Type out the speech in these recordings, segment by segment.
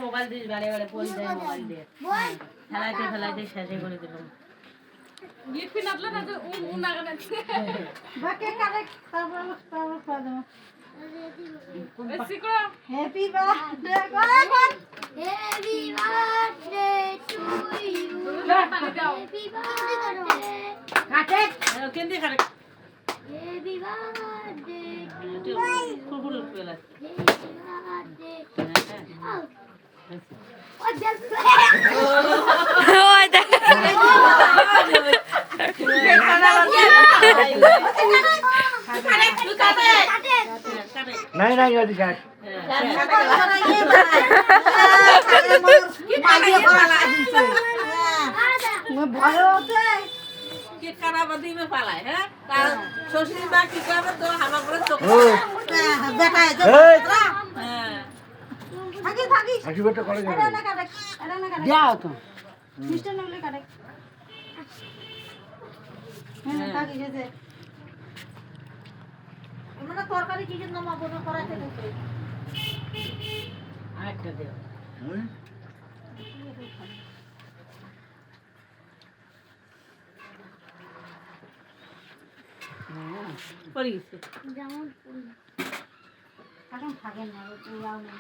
Mobile this বারে বারে phone দেয় মোবাইল দিয়ে খেলাইতে খেলাইতে শেষে করে দিলাম গিফট নাতলা না ও না গানা বাকে কারে তারপর খাওয়া দাও সিকো happy birthday Happy birthday to you. পানি দাও Happy birthday. কাটে কেন্দি খারে Happy birthday. ফুরফুর পেলা Happy birthday. Oh, just ওই দেখ नहीं नहीं यदि क्या ভালো হচ্ছে কেক কাটাবাদি মে পালায় হ্যাঁ তার শ্বশুর মা কি করে তো হামা করে চোখ বেটা এই হ্যাঁ থাকিস থাকিস হাসি বেটা করে যাবে এটা না কাটে এটা না কাটে যাও তো মিষ্টি না কাটে হ্যাঁ থাকিস যে আমরা তরকারি কি কি নাম আপন করাতে দিতে আরেকটা দেও পড়ে গেছে এখন থাকে না পুরাও না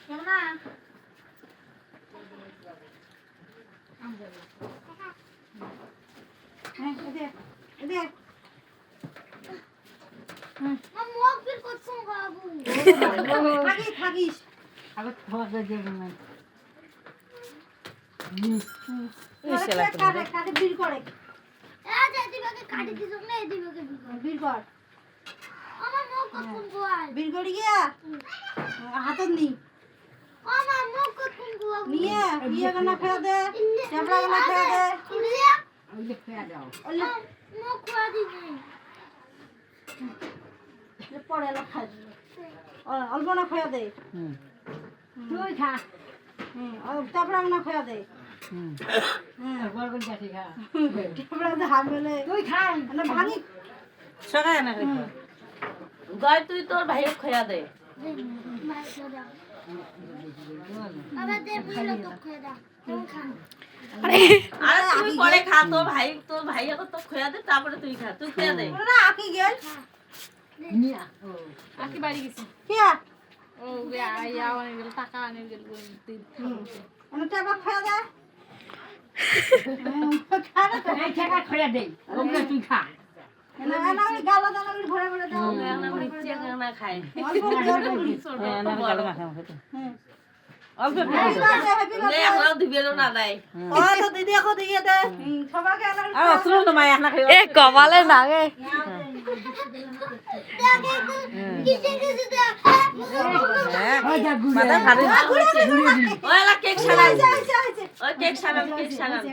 কেমন না হ্যাঁ এদে Mama, bir koçum kabu. থাকিস থাকিস আগে খাওয়া দিয়ে না কাটে কাটে বিল করে Ya jadi bagi kadi di sana, jadi bagi bagi. বিল কর Mama mau koçum kuat. বিল করি গিয়া হাতত নি Mama mau koçum kuat. নিয়ে বিয়ে গানা খেয়ে দে চাপড়া গানা খেয়ে দে Ini ya. ওই যে খেয়া দাও Mau kuat ini. পড়ে এলো খাই অল্প না খেয়ে দে তুই খা চাপড়া গানা খেয়ে দে একবার করে যাচ্ছি খা চাপড়া গানা হামলে তুই খাই না ভাঙি সকায় না গয় তুই তোর ভাইকে খয়া দে Baba deh bilo tuh kuda. Kan. আরে তুই পরে খা তোর ভাইকে তো খয়া দে তারপরে তুই খা তুই খয়া দে না আকি গেল নিয়া আকি বাড়ি গেছি কিয়া ও ইয়া আনে গেল টাকা আনে গেল দিন মানে চাপড়া খেয়ে দে এই টাকা খয়া দেই ওকে তুই খা না না আমি গালা দানা ঘরে ঘরে দাও নিচে না খায় অল্প করে হ্যাঁ না গাল মাখা হ্যাঁ অল্প হ্যাপি বার্থডে হ্যাপি লে আমরা দিবেলো না নাই ও তো দিদি এখন দিয়ে দে সবাইকে আনার আর শুনো না মাই আপনা খাই এ কমালে না গে Kisi kisi deh. মাথা ভারী ওলা কেক সারা আইছে আইছে ওই কেক সারা